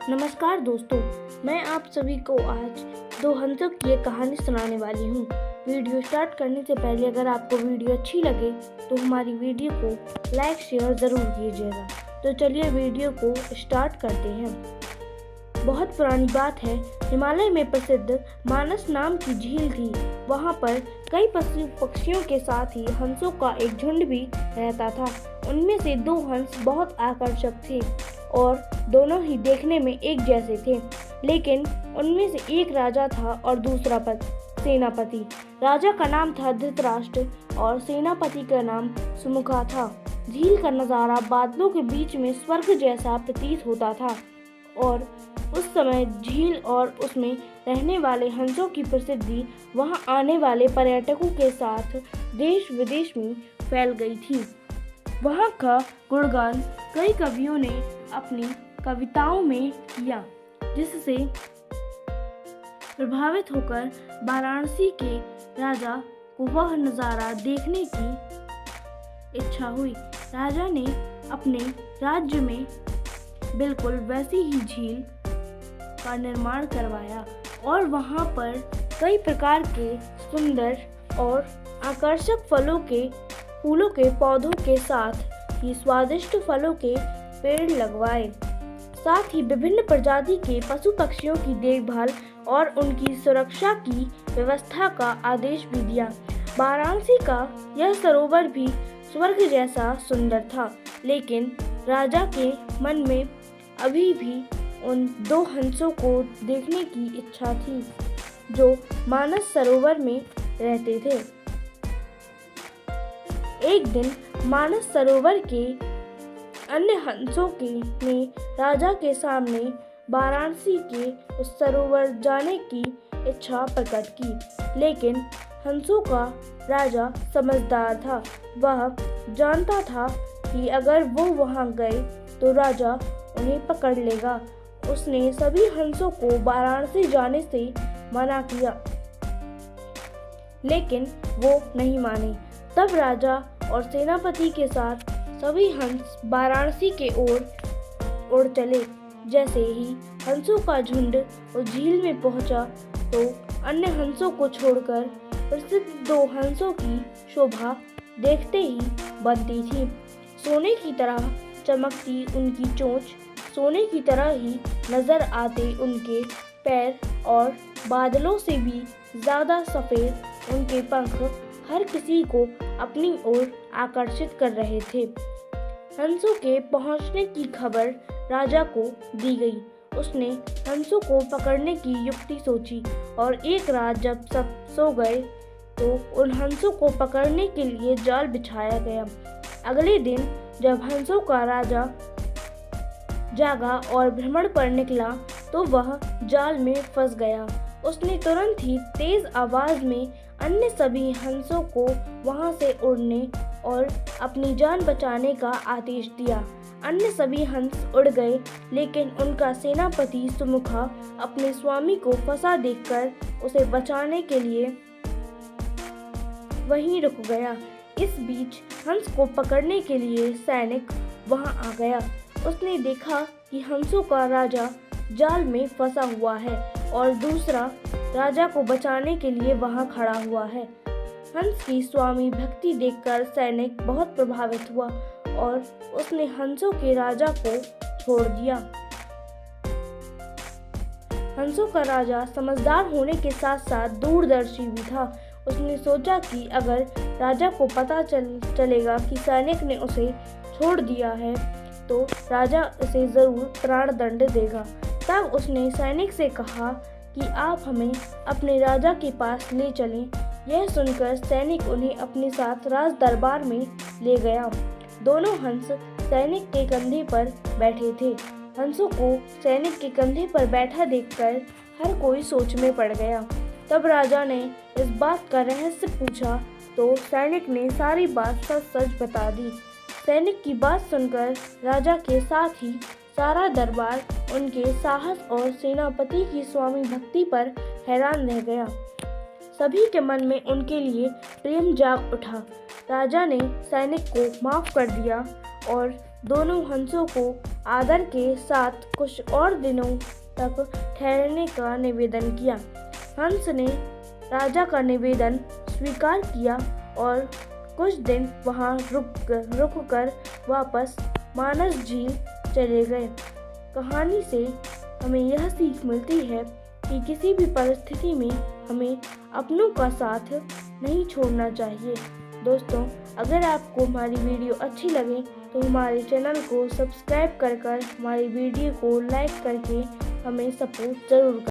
नमस्कार दोस्तों, मैं आप सभी को आज दो हंसों की एक कहानी सुनाने वाली हूँ। वीडियो स्टार्ट करने से पहले अगर आपको वीडियो अच्छी लगे तो हमारी वीडियो को लाइक शेयर ज़रूर कीजिएगा। तो चलिए वीडियो को स्टार्ट करते हैं। बहुत पुरानी बात है, हिमालय में प्रसिद्ध मानस नाम की झील थी। वहाँ पर कई पशु पक्षियों के साथ ही हंसों का एक झुंड भी रहता था। उनमें से दो हंस बहुत आकर्षक थे और दोनों ही देखने में एक जैसे थे, लेकिन उनमें से एक राजा था और दूसरा सेनापति। राजा का नाम था धृतराष्ट्र और सेनापति का नाम सुमुखा था। झील का नज़ारा बादलों के बीच में स्वर्ग जैसा प्रतीत होता था और उस समय झील और उसमें रहने वाले हंसों की प्रसिद्धि वहां आने वाले पर्यटकों के साथ देश विदेश में फैल गई थी। वहां का गुणगान कई कवियों ने अपनी कविताओं में किया, जिससे प्रभावित होकर वाराणसी के राजा को वह नज़ारा देखने की इच्छा हुई। राजा ने अपने राज्य में बिल्कुल वैसी ही झील का निर्माण करवाया और वहां पर कई प्रकार के सुंदर और आकर्षक फूलों के पौधों के साथ ही स्वादिष्ट फलों के पेड़ लगवाए। साथ ही विभिन्न प्रजाति के पशु पक्षियों की देखभाल और उनकी सुरक्षा की व्यवस्था का आदेश भी दिया। वाराणसी का यह सरोवर भी स्वर्ग जैसा सुंदर था, लेकिन राजा के मन में अभी भी उन दो हंसों को देखने की इच्छा थी जो मानस सरोवर में रहते थे। एक दिन मानस सरोवर के अन्य हंसों ने राजा के सामने वाराणसी के उस सरोवर जाने की इच्छा प्रकट की, लेकिन हंसों का राजा समझदार था। वह जानता था कि अगर वो वहां गए तो राजा उन्हें पकड़ लेगा। उसने सभी हंसों को वाराणसी जाने से मना किया, लेकिन वो नहीं माने। तब राजा और सेनापति के साथ सभी हंस वाराणसी के ओर उड़ चले। जैसे ही हंसों का झुंड उस झील में पहुंचा तो अन्य हंसों को छोड़कर प्रसिद्ध दो हंसों की शोभा देखते ही बनती थी। सोने की तरह चमकती उनकी चोंच, सोने की तरह ही नजर आते उनके पैर और बादलों से भी ज्यादा सफेद उनके पंख हर किसी को अपनी ओर आकर्षित कर रहे थे। हंसों के पहुंचने की खबर राजा को दी गई। उसने हंसों को पकड़ने की युक्ति सोची और एक रात जब सब सो गए तो उन हंसों को पकड़ने के लिए जाल बिछाया गया। अगले दिन जब हंसों का राजा जागा और भ्रमण पर निकला तो वह जाल में फंस गया। उसने तुरंत ही तेज आवाज में अन्य सभी हंसों को वहां से उड़ने और अपनी जान बचाने का आदेश दिया। अन्य सभी हंस उड़ गए, लेकिन उनका सेनापति सुमुखा अपने स्वामी को फंसा देखकर उसे बचाने के लिए वहीं रुक गया। इस बीच हंस को पकड़ने के लिए सैनिक वहां आ गया। उसने देखा कि हंसों का राजा जाल में फंसा हुआ है और दूसरा राजा को बचाने के लिए वहां खड़ा हुआ है। हंस की स्वामी भक्ति देखकर सैनिक बहुत प्रभावित हुआ और उसने हंसों के राजा को छोड़ दिया। हंसों का राजा समझदार होने के साथ साथ दूरदर्शी भी था। उसने सोचा कि अगर राजा को पता चलेगा कि सैनिक ने उसे छोड़ दिया है तो राजा उसे जरूर प्राणदंड देगा। तब उसने सैनिक से कहा कि आप हमें अपने राजा के पास ले चलें। यह सुनकर सैनिक उन्हें अपने साथ राज दरबार में ले गया। दोनों हंस सैनिक के कंधे पर बैठे थे। हंसों को सैनिक के कंधे पर बैठा देखकर हर कोई सोच में पड़ गया। तब राजा ने इस बात का रहस्य पूछा तो सैनिक ने सारी बात सच सच बता दी। सैनिक की बात सुनकर राजा के साथ ही सारा दरबार उनके साहस और सेनापति की स्वामी भक्ति पर हैरान रह गया। सभी के मन में उनके लिए प्रेम जाग उठा। राजा ने सैनिक को माफ कर दिया और दोनों हंसों को आदर के साथ कुछ और दिनों तक ठहरने का निवेदन किया। हंस ने राजा का निवेदन स्वीकार किया और कुछ दिन वहां रुककर वापस मानस झील चले गए। कहानी से हमें यह सीख मिलती है कि किसी भी परिस्थिति में हमें अपनों का साथ नहीं छोड़ना चाहिए। दोस्तों, अगर आपको हमारी वीडियो अच्छी लगे तो हमारे चैनल को सब्सक्राइब कर हमारी वीडियो को लाइक करके हमें सपोर्ट ज़रूर करें।